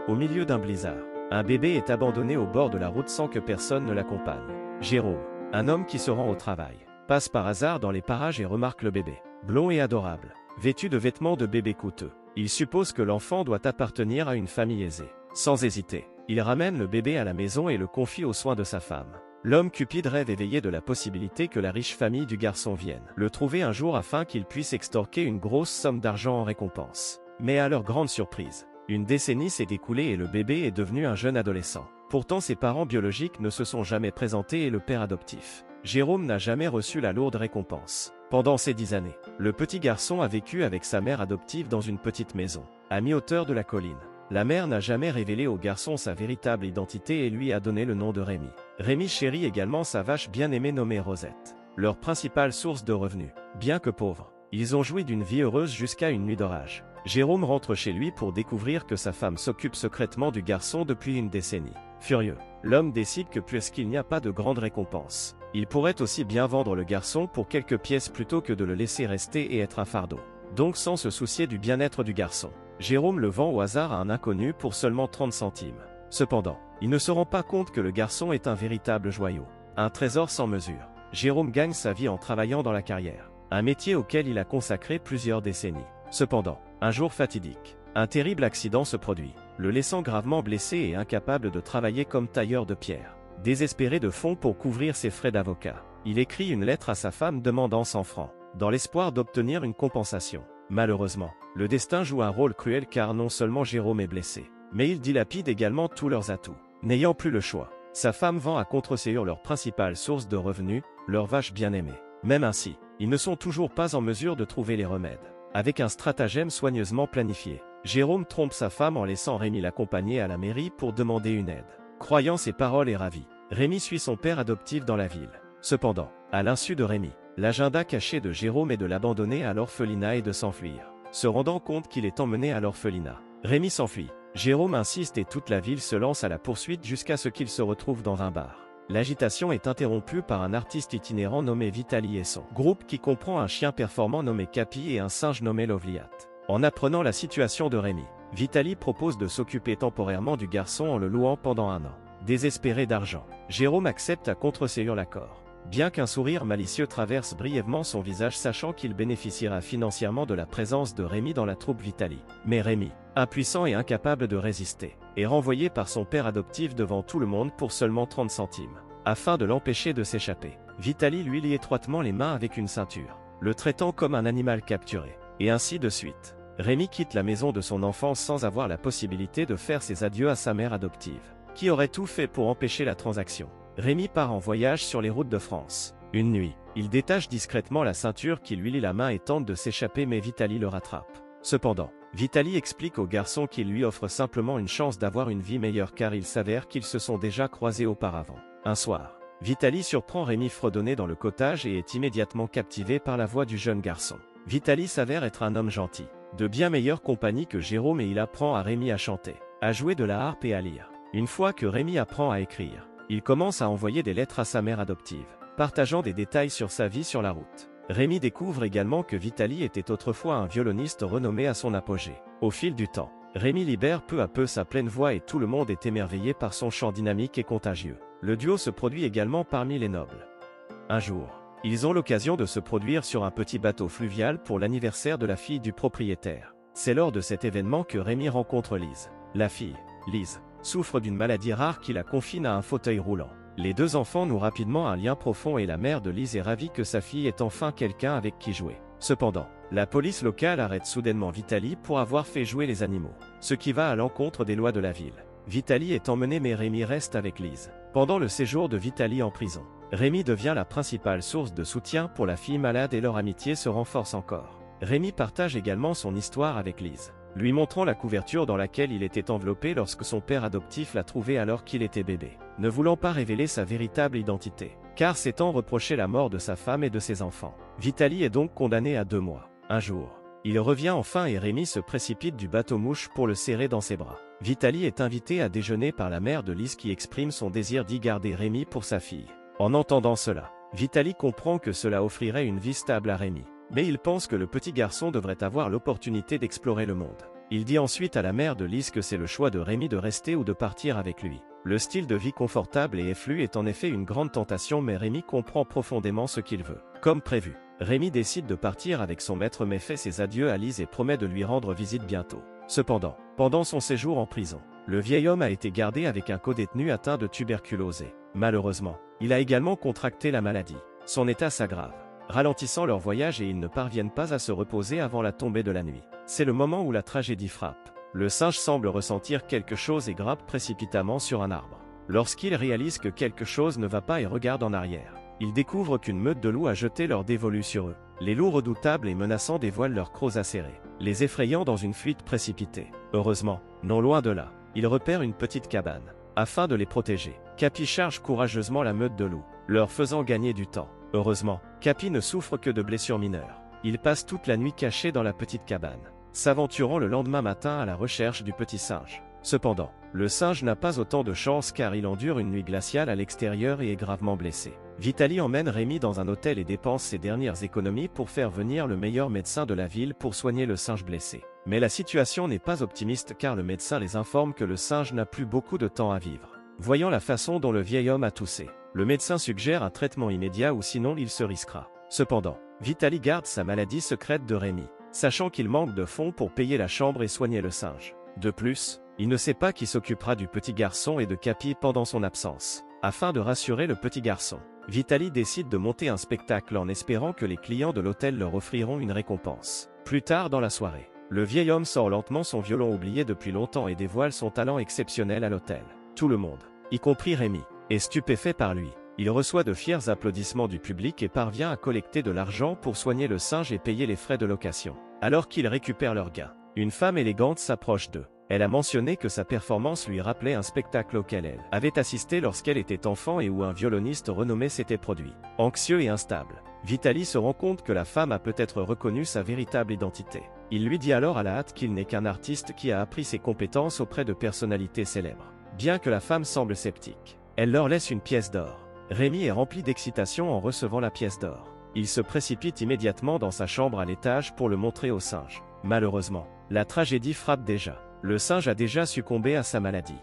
Au milieu d'un blizzard, un bébé est abandonné au bord de la route sans que personne ne l'accompagne. Jérôme, un homme qui se rend au travail, passe par hasard dans les parages et remarque le bébé. Blond et adorable, vêtu de vêtements de bébé coûteux. Il suppose que l'enfant doit appartenir à une famille aisée. Sans hésiter, il ramène le bébé à la maison et le confie aux soins de sa femme. L'homme cupide rêve éveillé de la possibilité que la riche famille du garçon vienne le trouver un jour afin qu'il puisse extorquer une grosse somme d'argent en récompense. Mais à leur grande surprise, une décennie s'est écoulée et le bébé est devenu un jeune adolescent. Pourtant ses parents biologiques ne se sont jamais présentés et le père adoptif, Jérôme, n'a jamais reçu la lourde récompense. Pendant ces 10 années, le petit garçon a vécu avec sa mère adoptive dans une petite maison, à mi-hauteur de la colline. La mère n'a jamais révélé au garçon sa véritable identité et lui a donné le nom de Rémi. Rémi chérit également sa vache bien-aimée nommée Rosette, leur principale source de revenus. Bien que pauvres, ils ont joui d'une vie heureuse jusqu'à une nuit d'orage. Jérôme rentre chez lui pour découvrir que sa femme s'occupe secrètement du garçon depuis une décennie. Furieux, l'homme décide que puisqu'il n'y a pas de grande récompense, il pourrait aussi bien vendre le garçon pour quelques pièces plutôt que de le laisser rester et être un fardeau. Donc sans se soucier du bien-être du garçon, Jérôme le vend au hasard à un inconnu pour seulement 30 centimes. Cependant, il ne se rend pas compte que le garçon est un véritable joyau, un trésor sans mesure. Jérôme gagne sa vie en travaillant dans la carrière, un métier auquel il a consacré plusieurs décennies. Cependant, un jour fatidique, un terrible accident se produit, le laissant gravement blessé et incapable de travailler comme tailleur de pierre. Désespéré de fonds pour couvrir ses frais d'avocat, il écrit une lettre à sa femme demandant 100 francs, dans l'espoir d'obtenir une compensation. Malheureusement, le destin joue un rôle cruel car non seulement Jérôme est blessé, mais il dilapide également tous leurs atouts. N'ayant plus le choix, sa femme vend à contre-séance leur principale source de revenus, leur vache bien-aimée. Même ainsi, ils ne sont toujours pas en mesure de trouver les remèdes. Avec un stratagème soigneusement planifié, Jérôme trompe sa femme en laissant Rémi l'accompagner à la mairie pour demander une aide. Croyant ses paroles et ravi, Rémi suit son père adoptif dans la ville. Cependant, à l'insu de Rémi, l'agenda caché de Jérôme est de l'abandonner à l'orphelinat et de s'enfuir. Se rendant compte qu'il est emmené à l'orphelinat, Rémi s'enfuit. Jérôme insiste et toute la ville se lance à la poursuite jusqu'à ce qu'il se retrouve dans un bar. L'agitation est interrompue par un artiste itinérant nommé Vitali et son groupe qui comprend un chien performant nommé Capi et un singe nommé Lovliat. En apprenant la situation de Rémi, Vitali propose de s'occuper temporairement du garçon en le louant pendant 1 an. Désespéré d'argent, Jérôme accepte à contre-séance l'accord. Bien qu'un sourire malicieux traverse brièvement son visage sachant qu'il bénéficiera financièrement de la présence de Rémi dans la troupe Vitali. Mais Rémi, impuissant et incapable de résister, est renvoyé par son père adoptif devant tout le monde pour seulement 30 centimes. Afin de l'empêcher de s'échapper, Vitali lui lie étroitement les mains avec une ceinture, le traitant comme un animal capturé. Et ainsi de suite. Rémi quitte la maison de son enfance sans avoir la possibilité de faire ses adieux à sa mère adoptive, qui aurait tout fait pour empêcher la transaction. Rémi part en voyage sur les routes de France. Une nuit, il détache discrètement la ceinture qui lui lie la main et tente de s'échapper mais Vitali le rattrape. Cependant, Vitali explique au garçon qu'il lui offre simplement une chance d'avoir une vie meilleure car il s'avère qu'ils se sont déjà croisés auparavant. Un soir, Vitali surprend Rémi fredonner dans le cottage et est immédiatement captivé par la voix du jeune garçon. Vitali s'avère être un homme gentil, de bien meilleure compagnie que Jérôme et il apprend à Rémi à chanter, à jouer de la harpe et à lire. Une fois que Rémi apprend à écrire, il commence à envoyer des lettres à sa mère adoptive, partageant des détails sur sa vie sur la route. Rémi découvre également que Vitali était autrefois un violoniste renommé à son apogée. Au fil du temps, Rémi libère peu à peu sa pleine voix et tout le monde est émerveillé par son chant dynamique et contagieux. Le duo se produit également parmi les nobles. Un jour, ils ont l'occasion de se produire sur un petit bateau fluvial pour l'anniversaire de la fille du propriétaire. C'est lors de cet événement que Rémi rencontre Lise. La fille, Lise, souffre d'une maladie rare qui la confine à un fauteuil roulant. Les deux enfants nouent rapidement un lien profond et la mère de Lise est ravie que sa fille ait enfin quelqu'un avec qui jouer. Cependant, la police locale arrête soudainement Vitali pour avoir fait jouer les animaux, ce qui va à l'encontre des lois de la ville. Vitali est emmené mais Rémi reste avec Lise. Pendant le séjour de Vitali en prison, Rémi devient la principale source de soutien pour la fille malade et leur amitié se renforce encore. Rémi partage également son histoire avec Lise, lui montrant la couverture dans laquelle il était enveloppé lorsque son père adoptif l'a trouvé alors qu'il était bébé, ne voulant pas révéler sa véritable identité, car s'étant reproché la mort de sa femme et de ses enfants. Vitali est donc condamné à 2 mois. Un jour, il revient enfin et Rémi se précipite du bateau-mouche pour le serrer dans ses bras. Vitali est invité à déjeuner par la mère de Lise qui exprime son désir d'y garder Rémi pour sa fille. En entendant cela, Vitali comprend que cela offrirait une vie stable à Rémi. Mais il pense que le petit garçon devrait avoir l'opportunité d'explorer le monde. Il dit ensuite à la mère de Lise que c'est le choix de Rémi de rester ou de partir avec lui. Le style de vie confortable et effluent est en effet une grande tentation, mais Rémi comprend profondément ce qu'il veut. Comme prévu, Rémi décide de partir avec son maître mais fait ses adieux à Lise et promet de lui rendre visite bientôt. Cependant, pendant son séjour en prison, le vieil homme a été gardé avec un codétenu atteint de tuberculose et, malheureusement, il a également contracté la maladie. Son état s'aggrave, ralentissant leur voyage et ils ne parviennent pas à se reposer avant la tombée de la nuit. C'est le moment où la tragédie frappe. Le singe semble ressentir quelque chose et grimpe précipitamment sur un arbre. Lorsqu'il réalise que quelque chose ne va pas et regarde en arrière, il découvre qu'une meute de loups a jeté leur dévolu sur eux. Les loups redoutables et menaçants dévoilent leurs crocs acérés, les effrayant dans une fuite précipitée. Heureusement, non loin de là, ils repèrent une petite cabane. Afin de les protéger, Capi charge courageusement la meute de loups, leur faisant gagner du temps. Heureusement, Capi ne souffre que de blessures mineures. Il passe toute la nuit caché dans la petite cabane, s'aventurant le lendemain matin à la recherche du petit singe. Cependant, le singe n'a pas autant de chance car il endure une nuit glaciale à l'extérieur et est gravement blessé. Vitali emmène Rémi dans un hôtel et dépense ses dernières économies pour faire venir le meilleur médecin de la ville pour soigner le singe blessé. Mais la situation n'est pas optimiste car le médecin les informe que le singe n'a plus beaucoup de temps à vivre. Voyant la façon dont le vieil homme a toussé, le médecin suggère un traitement immédiat ou sinon il se risquera. Cependant, Vitali garde sa maladie secrète de Rémi, sachant qu'il manque de fonds pour payer la chambre et soigner le singe. De plus, il ne sait pas qui s'occupera du petit garçon et de Capi pendant son absence. Afin de rassurer le petit garçon, Vitali décide de monter un spectacle en espérant que les clients de l'hôtel leur offriront une récompense. Plus tard dans la soirée, le vieil homme sort lentement son violon oublié depuis longtemps et dévoile son talent exceptionnel à l'hôtel. Tout le monde, y compris Rémi, est stupéfait par lui. Il reçoit de fiers applaudissements du public et parvient à collecter de l'argent pour soigner le singe et payer les frais de location. Alors qu'ils récupèrent leur gain, une femme élégante s'approche d'eux. Elle a mentionné que sa performance lui rappelait un spectacle auquel elle avait assisté lorsqu'elle était enfant et où un violoniste renommé s'était produit. Anxieux et instable, Vitali se rend compte que la femme a peut-être reconnu sa véritable identité. Il lui dit alors à la hâte qu'il n'est qu'un artiste qui a appris ses compétences auprès de personnalités célèbres. Bien que la femme semble sceptique, elle leur laisse une pièce d'or. Rémi est rempli d'excitation en recevant la pièce d'or. Il se précipite immédiatement dans sa chambre à l'étage pour le montrer au singe. Malheureusement, la tragédie frappe déjà. Le singe a déjà succombé à sa maladie.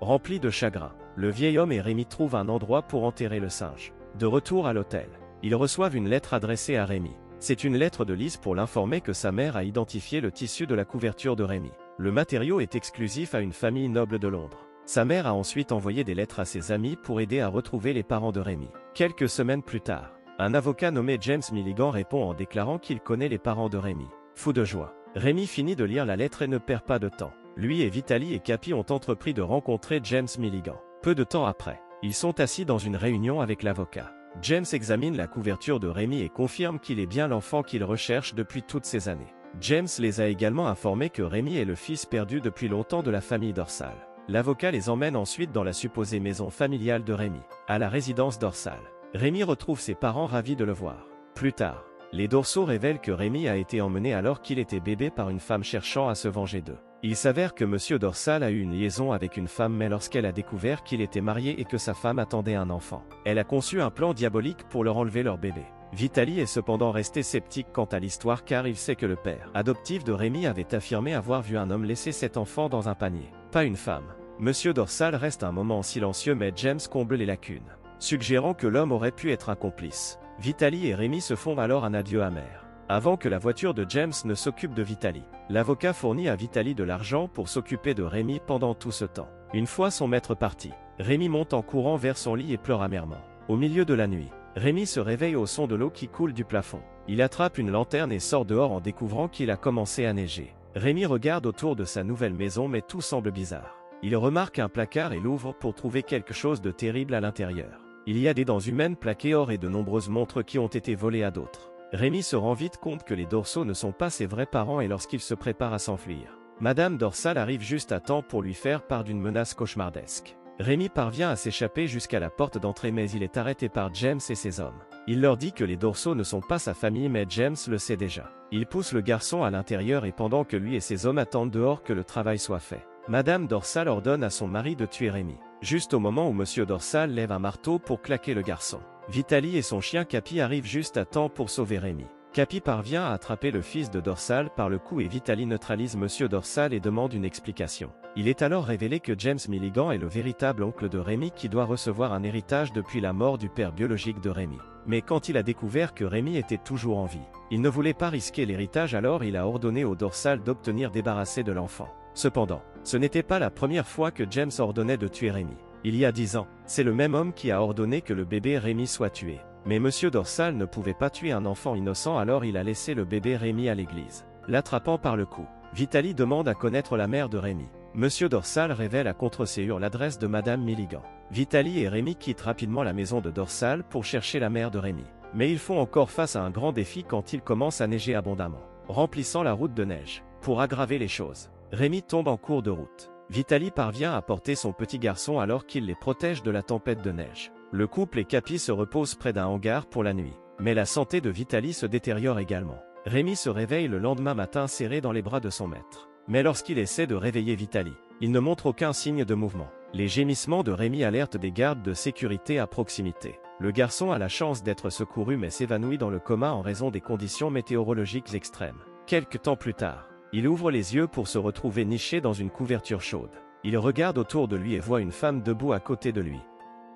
Rempli de chagrin, le vieil homme et Rémi trouvent un endroit pour enterrer le singe. De retour à l'hôtel, ils reçoivent une lettre adressée à Rémi. C'est une lettre de Lise pour l'informer que sa mère a identifié le tissu de la couverture de Rémi. Le matériau est exclusif à une famille noble de Londres. Sa mère a ensuite envoyé des lettres à ses amis pour aider à retrouver les parents de Rémi. Quelques semaines plus tard, un avocat nommé James Milligan répond en déclarant qu'il connaît les parents de Rémi. Fou de joie, Rémi finit de lire la lettre et ne perd pas de temps. Lui et Vitali et Capi ont entrepris de rencontrer James Milligan. Peu de temps après, ils sont assis dans une réunion avec l'avocat. James examine la couverture de Rémi et confirme qu'il est bien l'enfant qu'il recherche depuis toutes ces années. James les a également informés que Rémi est le fils perdu depuis longtemps de la famille Dorsal. L'avocat les emmène ensuite dans la supposée maison familiale de Rémi, à la résidence Dorsal. Rémi retrouve ses parents ravis de le voir. Plus tard, les dorsaux révèlent que Rémi a été emmené alors qu'il était bébé par une femme cherchant à se venger d'eux. Il s'avère que Monsieur Dorsal a eu une liaison avec une femme mais lorsqu'elle a découvert qu'il était marié et que sa femme attendait un enfant, elle a conçu un plan diabolique pour leur enlever leur bébé. Vitali est cependant resté sceptique quant à l'histoire car il sait que le père adoptif de Rémi avait affirmé avoir vu un homme laisser cet enfant dans un panier, pas une femme. Monsieur Dorsal reste un moment silencieux mais James comble les lacunes, suggérant que l'homme aurait pu être un complice. Vitali et Rémi se font alors un adieu amer. Avant que la voiture de James ne s'occupe de Vitali, l'avocat fournit à Vitali de l'argent pour s'occuper de Rémi pendant tout ce temps. Une fois son maître parti, Rémi monte en courant vers son lit et pleure amèrement. Au milieu de la nuit, Rémi se réveille au son de l'eau qui coule du plafond. Il attrape une lanterne et sort dehors en découvrant qu'il a commencé à neiger. Rémi regarde autour de sa nouvelle maison mais tout semble bizarre. Il remarque un placard et l'ouvre pour trouver quelque chose de terrible à l'intérieur. Il y a des dents humaines plaquées or et de nombreuses montres qui ont été volées à d'autres. Rémi se rend vite compte que les dorsaux ne sont pas ses vrais parents et lorsqu'il se prépare à s'enfuir, Madame Dorsal arrive juste à temps pour lui faire part d'une menace cauchemardesque. Rémi parvient à s'échapper jusqu'à la porte d'entrée mais il est arrêté par James et ses hommes. Il leur dit que les dorsaux ne sont pas sa famille mais James le sait déjà. Il pousse le garçon à l'intérieur et pendant que lui et ses hommes attendent dehors que le travail soit fait, Madame Dorsal ordonne à son mari de tuer Rémi. Juste au moment où Monsieur Dorsal lève un marteau pour claquer le garçon, Vitali et son chien Capi arrivent juste à temps pour sauver Rémi. Capi parvient à attraper le fils de Dorsal par le cou et Vitaly neutralise Monsieur Dorsal et demande une explication. Il est alors révélé que James Milligan est le véritable oncle de Rémi qui doit recevoir un héritage depuis la mort du père biologique de Rémi. Mais quand il a découvert que Rémi était toujours en vie, il ne voulait pas risquer l'héritage, alors il a ordonné au Dorsal d'obtenir débarrasser de l'enfant. Cependant, ce n'était pas la première fois que James ordonnait de tuer Rémi. Il y a 10 ans, c'est le même homme qui a ordonné que le bébé Rémi soit tué. Mais Monsieur Dorsal ne pouvait pas tuer un enfant innocent, alors il a laissé le bébé Rémi à l'église. L'attrapant par le cou, Vitaly demande à connaître la mère de Rémi. Monsieur Dorsal révèle à contre-ségur l'adresse de Madame Milligan. Vitaly et Rémi quittent rapidement la maison de Dorsal pour chercher la mère de Rémi. Mais ils font encore face à un grand défi quand il commence à neiger abondamment, remplissant la route de neige. Pour aggraver les choses, Rémi tombe en cours de route. Vitaly parvient à porter son petit garçon alors qu'il les protège de la tempête de neige. Le couple et Capi se reposent près d'un hangar pour la nuit. Mais la santé de Vitaly se détériore également. Rémi se réveille le lendemain matin serré dans les bras de son maître. Mais lorsqu'il essaie de réveiller Vitaly, il ne montre aucun signe de mouvement. Les gémissements de Rémi alertent des gardes de sécurité à proximité. Le garçon a la chance d'être secouru mais s'évanouit dans le coma en raison des conditions météorologiques extrêmes. Quelque temps plus tard, il ouvre les yeux pour se retrouver niché dans une couverture chaude. Il regarde autour de lui et voit une femme debout à côté de lui.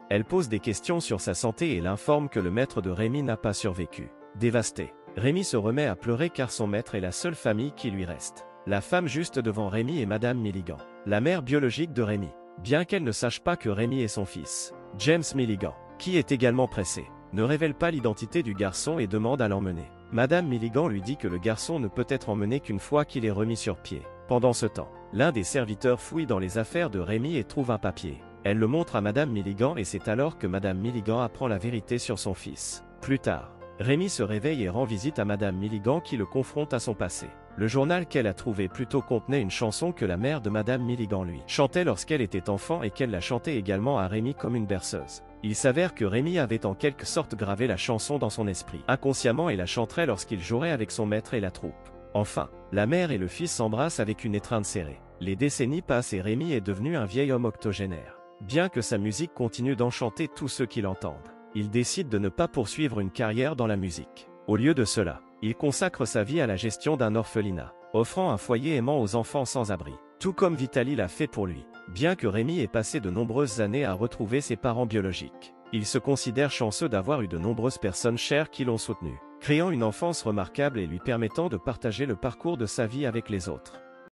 Elle pose des questions sur sa santé et l'informe que le maître de Rémi n'a pas survécu. Dévasté, Rémi se remet à pleurer car son maître est la seule famille qui lui reste. La femme juste devant Rémi est Madame Milligan, la mère biologique de Rémi. Bien qu'elle ne sache pas que Rémi est son fils, James Milligan, qui est également pressé, ne révèle pas l'identité du garçon et demande à l'emmener. Madame Milligan lui dit que le garçon ne peut être emmené qu'une fois qu'il est remis sur pied. Pendant ce temps, l'un des serviteurs fouille dans les affaires de Rémi et trouve un papier. Elle le montre à Madame Milligan et c'est alors que Madame Milligan apprend la vérité sur son fils. Plus tard, Rémi se réveille et rend visite à Madame Milligan qui le confronte à son passé. Le journal qu'elle a trouvé plus tôt contenait une chanson que la mère de Madame Milligan lui chantait lorsqu'elle était enfant et qu'elle la chantait également à Rémi comme une berceuse. Il s'avère que Rémi avait en quelque sorte gravé la chanson dans son esprit inconsciemment et la chanterait lorsqu'il jouerait avec son maître et la troupe. Enfin, la mère et le fils s'embrassent avec une étreinte serrée. Les décennies passent et Rémi est devenu un vieil homme octogénaire. Bien que sa musique continue d'enchanter tous ceux qui l'entendent, il décide de ne pas poursuivre une carrière dans la musique. Au lieu de cela, il consacre sa vie à la gestion d'un orphelinat, offrant un foyer aimant aux enfants sans abri, tout comme Vitaly l'a fait pour lui. Bien que Rémi ait passé de nombreuses années à retrouver ses parents biologiques, il se considère chanceux d'avoir eu de nombreuses personnes chères qui l'ont soutenu, créant une enfance remarquable et lui permettant de partager le parcours de sa vie avec les autres.